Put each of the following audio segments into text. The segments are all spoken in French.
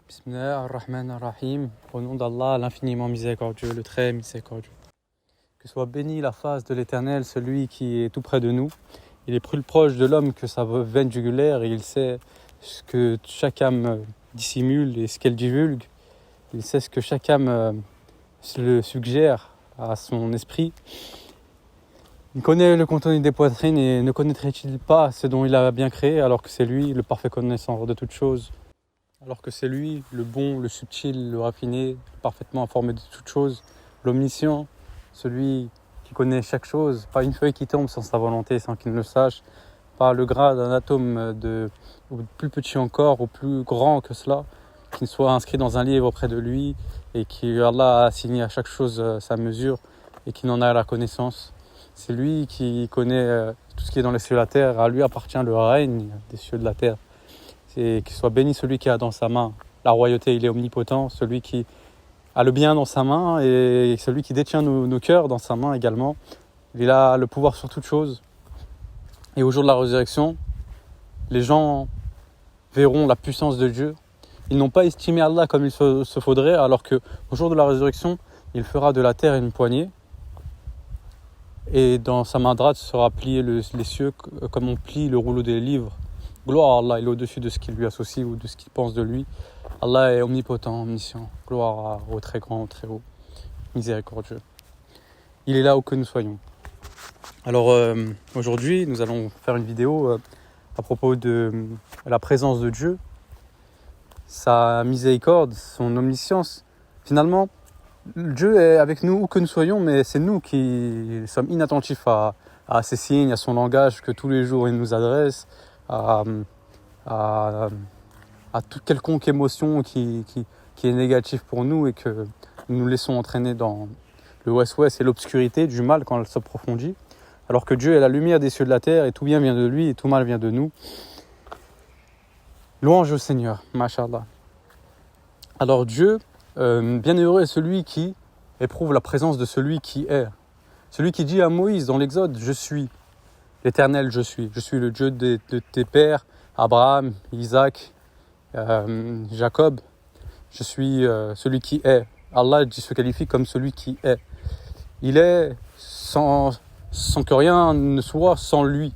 Bismillah ar-Rahman ar-Rahim, au nom d'Allah, l'infiniment miséricordieux, le très miséricordieux. Que soit béni la face de l'Éternel, celui qui est tout près de nous. Il est plus proche de l'homme que sa veine jugulaire et il sait ce que chaque âme dissimule et ce qu'elle divulgue. Il sait ce que chaque âme le suggère à son esprit. Il connaît le contenu des poitrines et ne connaîtrait-il pas ce dont il a bien créé alors que c'est lui le parfait connaisseur de toutes choses, alors que c'est lui le bon, le subtil, le raffiné, parfaitement informé de toutes choses, l'omniscient, celui qui connaît chaque chose, pas une feuille qui tombe sans sa volonté, sans qu'il ne le sache, pas le gras d'un atome ou plus petit encore ou plus grand que cela, qui soit inscrit dans un livre auprès de lui et qui Allah a assigné à chaque chose sa mesure et qui n'en a la connaissance. C'est lui qui connaît tout ce qui est dans les cieux et la terre, à lui appartient le règne des cieux et de la terre. Et qu'il soit béni celui qui a dans sa main la royauté, il est omnipotent, celui qui a le bien dans sa main et celui qui détient nos cœurs dans sa main également. Il a le pouvoir sur toute chose. Et au jour de la résurrection, les gens verront la puissance de Dieu. Ils n'ont pas estimé Allah comme il se faudrait, alors qu'au jour de la résurrection, il fera de la terre une poignée. Et dans sa main droite sera plié les cieux comme on plie le rouleau des livres. Gloire à Allah, il est au-dessus de ce qu'il lui associe ou de ce qu'il pense de lui. Allah est omnipotent, omniscient. Gloire au très grand, au très haut, miséricordieux. Il est là où que nous soyons. Alors aujourd'hui, nous allons faire une vidéo à propos de la présence de Dieu, sa miséricorde, son omniscience. Finalement, Dieu est avec nous où que nous soyons, mais c'est nous qui sommes inattentifs à ses signes, à son langage que tous les jours il nous adresse, à toute quelconque émotion qui est négative pour nous et que nous nous laissons entraîner dans le ouest-ouest et l'obscurité du mal quand elle s'approfondit. Alors que Dieu est la lumière des cieux de la terre et tout bien vient de lui et tout mal vient de nous. Louange au Seigneur, Masha'Allah. Alors Dieu, bienheureux est celui qui éprouve la présence de celui qui est. Celui qui dit à Moïse dans l'Exode, je suis l'Éternel, je suis le Dieu de tes pères, Abraham, Isaac, Jacob, je suis celui qui est. Allah se qualifie comme celui qui est. Il est sans que rien ne soit sans lui.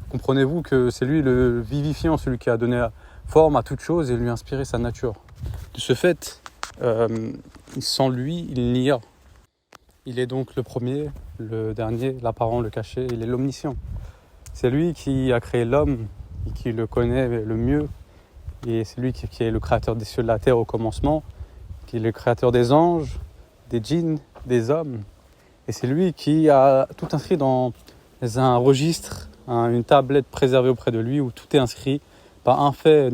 Comprenez-vous que c'est lui le vivifiant, celui qui a donné forme à toute chose et lui a inspiré sa nature. De ce fait, sans lui, il n'y a. Il est donc le premier, le dernier, l'apparent, le caché, il est l'omniscient. C'est lui qui a créé l'homme et qui le connaît le mieux. Et c'est lui qui est le créateur des cieux et de la terre au commencement, qui est le créateur des anges, des djinns, des hommes. Et c'est lui qui a tout inscrit dans un registre, une tablette préservée auprès de lui où tout est inscrit, pas un fait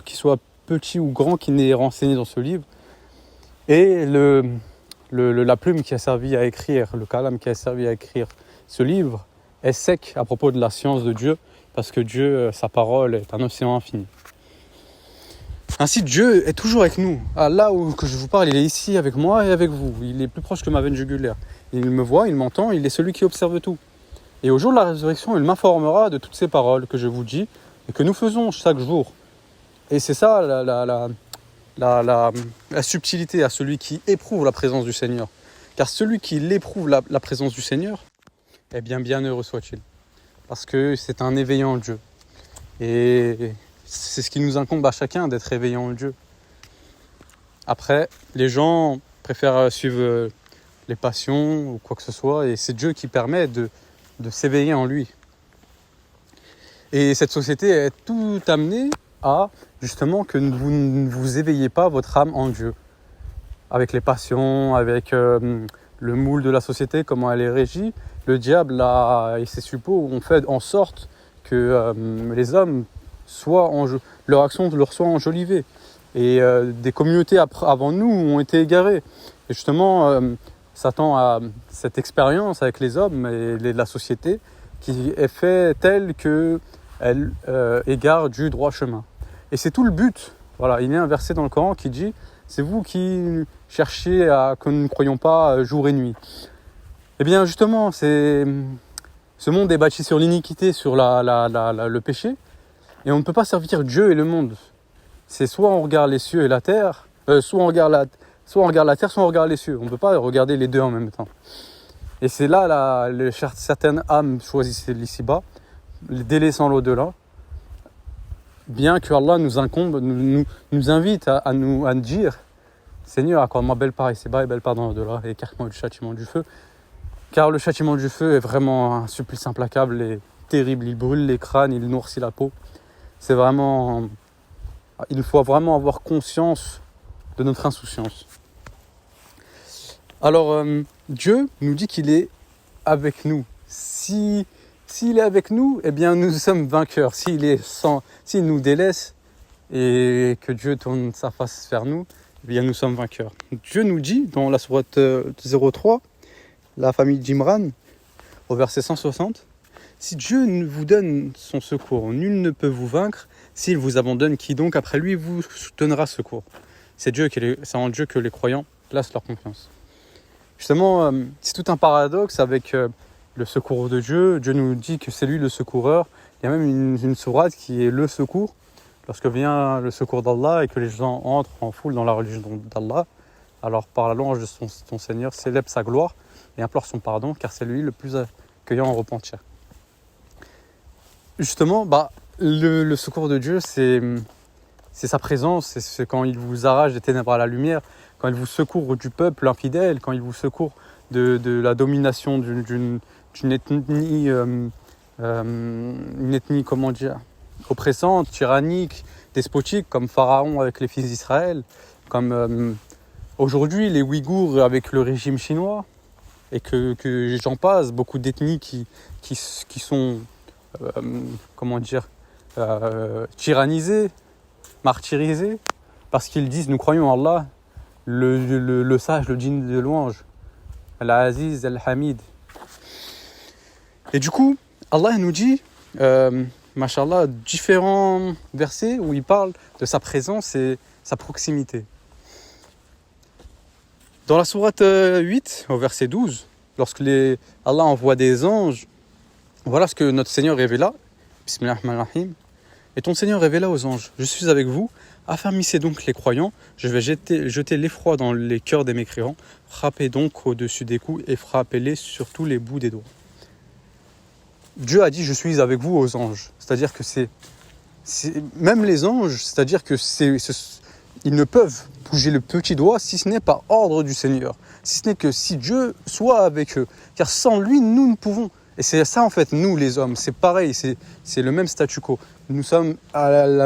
qui soit petit ou grand qui n'est renseigné dans ce livre. Et la plume qui a servi à écrire, le kalam qui a servi à écrire ce livre est sec à propos de la science de Dieu, parce que Dieu, sa parole est un océan infini. Ainsi, Dieu est toujours avec nous. Là où que je vous parle, il est ici avec moi et avec vous. Il est plus proche que ma veine jugulaire. Il me voit, il m'entend, il est celui qui observe tout. Et au jour de la résurrection, il m'informera de toutes ces paroles que je vous dis et que nous faisons chaque jour. Et c'est ça la subtilité à celui qui éprouve la présence du Seigneur. Car celui qui l'éprouve la présence du Seigneur, eh bien heureux soit-il. Parce que c'est un éveillant en Dieu. Et c'est ce qui nous incombe à chacun, d'être éveillant en Dieu. Après, les gens préfèrent suivre les passions ou quoi que ce soit, et c'est Dieu qui permet de s'éveiller en lui. Et cette société est tout amenée à, justement, que vous ne vous éveillez pas votre âme en Dieu. Avec les passions, avec le moule de la société, comment elle est régie, le diable et ses suppôts ont fait en sorte que les hommes leur action leur soit enjolivée. Et des communautés avant nous ont été égarées. Et justement, Satan a cette expérience avec les hommes et la société qui est faite telle qu'elle égare du droit chemin. Et c'est tout le but. Voilà, il y a un verset dans le Coran qui dit « C'est vous qui cherchez à que nous ne croyons pas jour et nuit ». Eh bien justement, ce monde est bâti sur l'iniquité, sur le péché. Et on ne peut pas servir Dieu et le monde. c'est soit on regarde les cieux et la terre, soit on regarde la terre, soit on regarde les cieux. On ne peut pas regarder les deux en même temps. Et c'est là certaines âmes choisissent l'ici-bas, délaissant l'au-delà, bien que Allah nous incombe, nous invite à nous dire Seigneur, accorde-moi belle part ici-bas et belle part dans l'au-delà, et écarte-moi du châtiment du feu. Car le châtiment du feu est vraiment un supplice implacable et terrible. Il brûle les crânes, il noircit la peau. C'est vraiment... Il faut vraiment avoir conscience de notre insouciance. Alors, Dieu nous dit qu'il est avec nous. S'il est avec nous, eh bien nous sommes vainqueurs. S'il nous délaisse et que Dieu tourne sa face vers nous, eh bien nous sommes vainqueurs. Dieu nous dit dans la sourate 03, la famille d'Imran, au verset 160, « Si Dieu vous donne son secours, nul ne peut vous vaincre. S'il vous abandonne, qui donc après lui vous donnera secours ?» C'est en Dieu que les croyants placent leur confiance. Justement, c'est tout un paradoxe avec le secours de Dieu. Dieu nous dit que c'est lui le secoureur. Il y a même une sourate qui est le secours. Lorsque vient le secours d'Allah et que les gens entrent en foule dans la religion d'Allah, alors par la louange de ton Seigneur, célèbre sa gloire et implore son pardon, car c'est lui le plus accueillant en repentir. Justement, le secours de Dieu, c'est sa présence, c'est quand il vous arrache des ténèbres à la lumière, quand il vous secourt du peuple infidèle, quand il vous secourt de la domination d'une ethnie, comment dire, oppressante, tyrannique, despotique, comme Pharaon avec les fils d'Israël, comme aujourd'hui les Ouïghours avec le régime chinois, et que j'en passe, beaucoup d'ethnies qui sont, tyrannisées, martyrisées, parce qu'ils disent nous croyons en Allah, le sage, le digne de louange, Al-Aziz, Al-Hamid. Et du coup, Allah nous dit, Mashallah, différents versets où il parle de sa présence et sa proximité. Dans la sourate 8, au verset 12, lorsque Allah envoie des anges, voilà ce que notre Seigneur révéla. Bismillahirrahmanirrahim. Et ton Seigneur révéla aux anges, je suis avec vous, affermissez donc les croyants, je vais jeter l'effroi dans les cœurs des mécréants, frappez donc au-dessus des coups et frappez-les sur tous les bouts des doigts. Dieu a dit je suis avec vous aux anges, c'est-à-dire que c'est même les anges, c'est-à-dire que ils ne peuvent bouger le petit doigt si ce n'est par ordre du Seigneur, si ce n'est que si Dieu soit avec eux, car sans lui nous ne pouvons. Et c'est ça en fait, nous les hommes, c'est pareil, c'est le même statu quo. Nous sommes à dans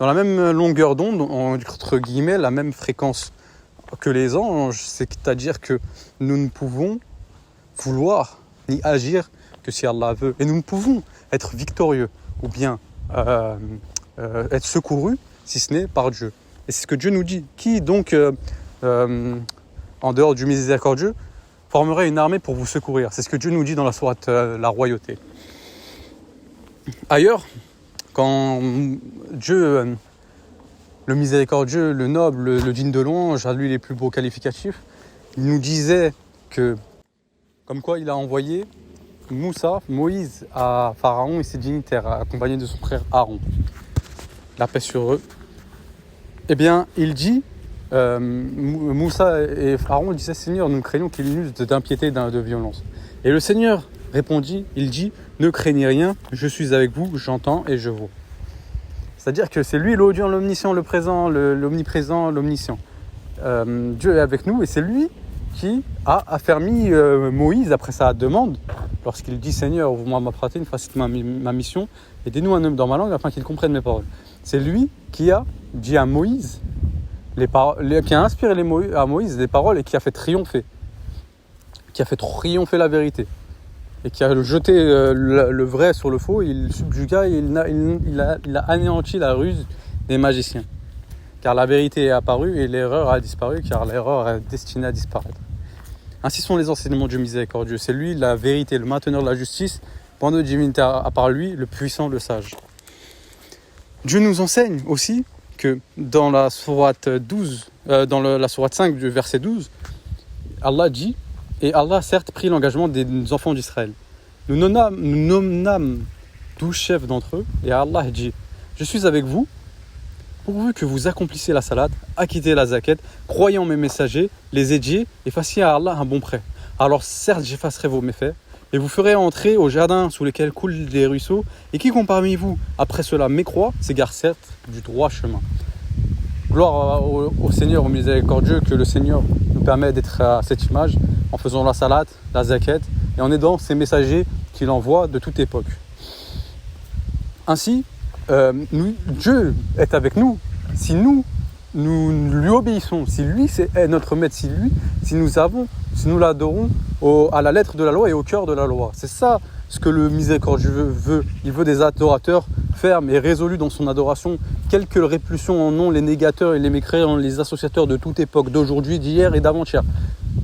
la même longueur d'onde, entre guillemets, la même fréquence que les anges, c'est-à-dire que nous ne pouvons vouloir ni agir que si Allah veut. Et nous ne pouvons être victorieux ou bien être secourus si ce n'est par Dieu. Et c'est ce que Dieu nous dit. Qui donc, en dehors du miséricordieux, formerait une armée pour vous secourir? C'est ce que Dieu nous dit dans la sourate La Royauté. Ailleurs, quand Dieu, le miséricordieux, le noble, le digne de louange, à lui les plus beaux qualificatifs, il nous disait que, comme quoi il a envoyé Moïse à Pharaon et ses dignitaires, accompagnés de son frère Aaron. La paix sur eux. Eh bien, il dit, Moussa et Aaron disaient, Seigneur, nous craignons qu'il n'use d'impiété, de violence. Et le Seigneur répondit, il dit, ne craignez rien, je suis avec vous, j'entends et je vois. C'est-à-dire que c'est lui l'audient, l'omniscient, le présent, l'omniprésent, l'omniscient. Dieu est avec nous et c'est lui qui a affermi Moïse après sa demande, lorsqu'il dit Seigneur, ouvre-moi ma pratique, facilite ma mission, aidez-nous un homme dans ma langue afin qu'il comprenne mes paroles. C'est lui qui a dit à Moïse, qui a inspiré à Moïse les paroles et qui a fait triompher la vérité. Et qui a jeté le vrai sur le faux, il subjugua et il a anéanti la ruse des magiciens. Car la vérité est apparue et l'erreur a disparu, car l'erreur est destinée à disparaître. Ainsi sont les enseignements du miséricordieux. C'est lui la vérité, le mainteneur de la justice, point de divinité à part lui, le puissant, le sage. Dieu nous enseigne aussi que dans la sourate 12, la sourate 5 du verset 12, Allah dit, et Allah a certes pris l'engagement des enfants d'Israël. Nous nommâmes 12 chefs d'entre eux, et Allah dit, je suis avec vous, pourvu que vous accomplissiez la salat, acquittez la zakat, croyez en mes messagers, les aidiez et fassiez à Allah un bon prêt. Alors certes, j'effacerai vos méfaits, et vous ferez entrer au jardin sous lesquels coulent des ruisseaux, et quiconque parmi vous, après cela, mécroit, s'égare certes du droit chemin. Gloire au Seigneur, au miséricordieux, que le Seigneur nous permet d'être à cette image, en faisant la salat, la zakat, et en aidant ces messagers qu'il envoie de toute époque. Ainsi, Dieu est avec nous. Si nous lui obéissons, si lui est notre maître, si nous l'adorons à la lettre de la loi et au cœur de la loi. C'est ça ce que le miséricordieux veut. Il veut des adorateurs fermes et résolus dans son adoration, quelle que répulsion en ont les négateurs et les mécréants, les associateurs de toute époque, d'aujourd'hui, d'hier et d'avant-hier.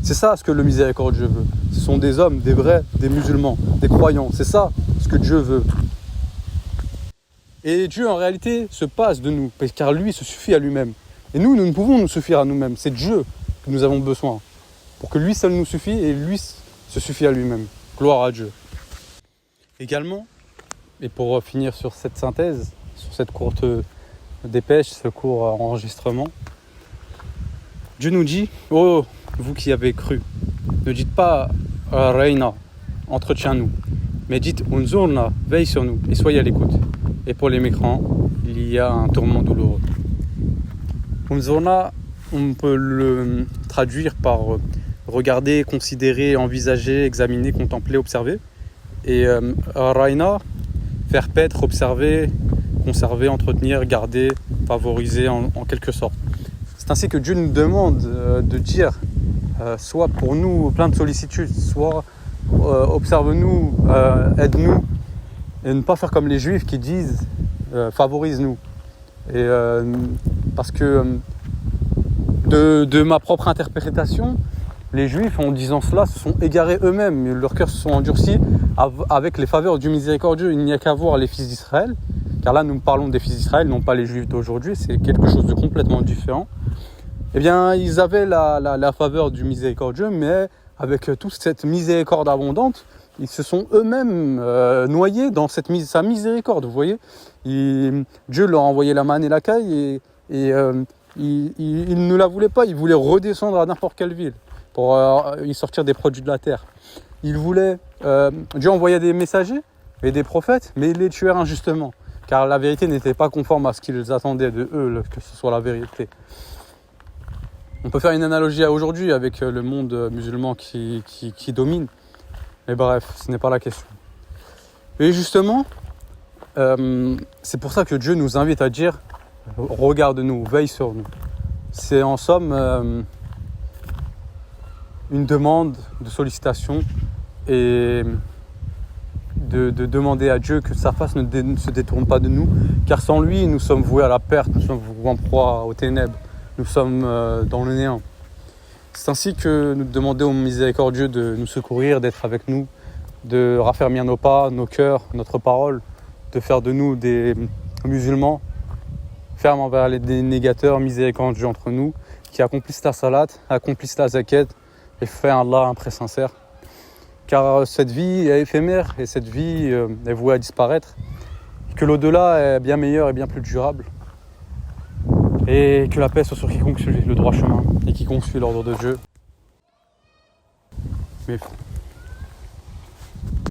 C'est ça ce que le miséricordieux veut. Ce sont des hommes, des vrais, des musulmans, des croyants. C'est ça ce que Dieu veut. Et Dieu, en réalité, se passe de nous, car lui se suffit à lui-même. Et nous ne pouvons nous suffire à nous-mêmes. C'est Dieu que nous avons besoin. Pour que lui seul nous suffit, et lui se suffit à lui-même. Gloire à Dieu. Également, et pour finir sur cette synthèse, sur cette courte dépêche, ce court enregistrement, Dieu nous dit, oh, vous qui avez cru, ne dites pas Reina, entretiens-nous, mais dites Unzurna, veille sur nous, et soyez à l'écoute. Et pour les mécréants, il y a un tourment douloureux. Unzurna, on peut le traduire par regarder, considérer, envisager, examiner, contempler, observer. Et Raina, faire paître, observer, conserver, entretenir, garder, favoriser en quelque sorte. C'est ainsi que Dieu nous demande de dire, soit pour nous plein de sollicitude, soit observe-nous, aide-nous, et ne pas faire comme les Juifs qui disent favorise-nous. Et parce que de ma propre interprétation, les Juifs, en disant cela, se sont égarés eux-mêmes. Leurs cœurs se sont endurcis avec les faveurs du miséricordieux. Il n'y a qu'à voir les fils d'Israël, car là nous parlons des fils d'Israël, non pas les Juifs d'aujourd'hui, c'est quelque chose de complètement différent. Eh bien, ils avaient la faveur du miséricordieux, mais avec toute cette miséricorde abondante, ils se sont eux-mêmes noyés dans sa miséricorde, vous voyez. Dieu leur a envoyé la manne et la caille, et ils ne la voulaient pas, ils voulaient redescendre à n'importe quelle ville pour y sortir des produits de la terre. Dieu envoyait des messagers et des prophètes, mais ils les tuèrent injustement, car la vérité n'était pas conforme à ce qu'ils attendaient de eux, que ce soit la vérité. On peut faire une analogie à aujourd'hui avec le monde musulman qui domine, mais bref, ce n'est pas la question. Et justement, c'est pour ça que Dieu nous invite à dire « Regarde-nous, veille sur nous ». C'est en somme une demande de sollicitation et de demander à Dieu que sa face ne se détourne pas de nous, car sans lui, nous sommes voués à la perte, nous sommes voués en proie aux ténèbres, nous sommes dans le néant. C'est ainsi que nous demandons au miséricordieux de nous secourir, d'être avec nous, de raffermir nos pas, nos cœurs, notre parole, de faire de nous des musulmans fermes envers les négateurs, miséricordieux entre nous, qui accomplissent la salat, accomplissent la zakat, et fait Allah un prêt sincère. Car cette vie est éphémère et cette vie est vouée à disparaître. Et que l'au-delà est bien meilleur et bien plus durable. Et que la paix soit sur quiconque suit le droit chemin et quiconque suit l'ordre de Dieu. Mais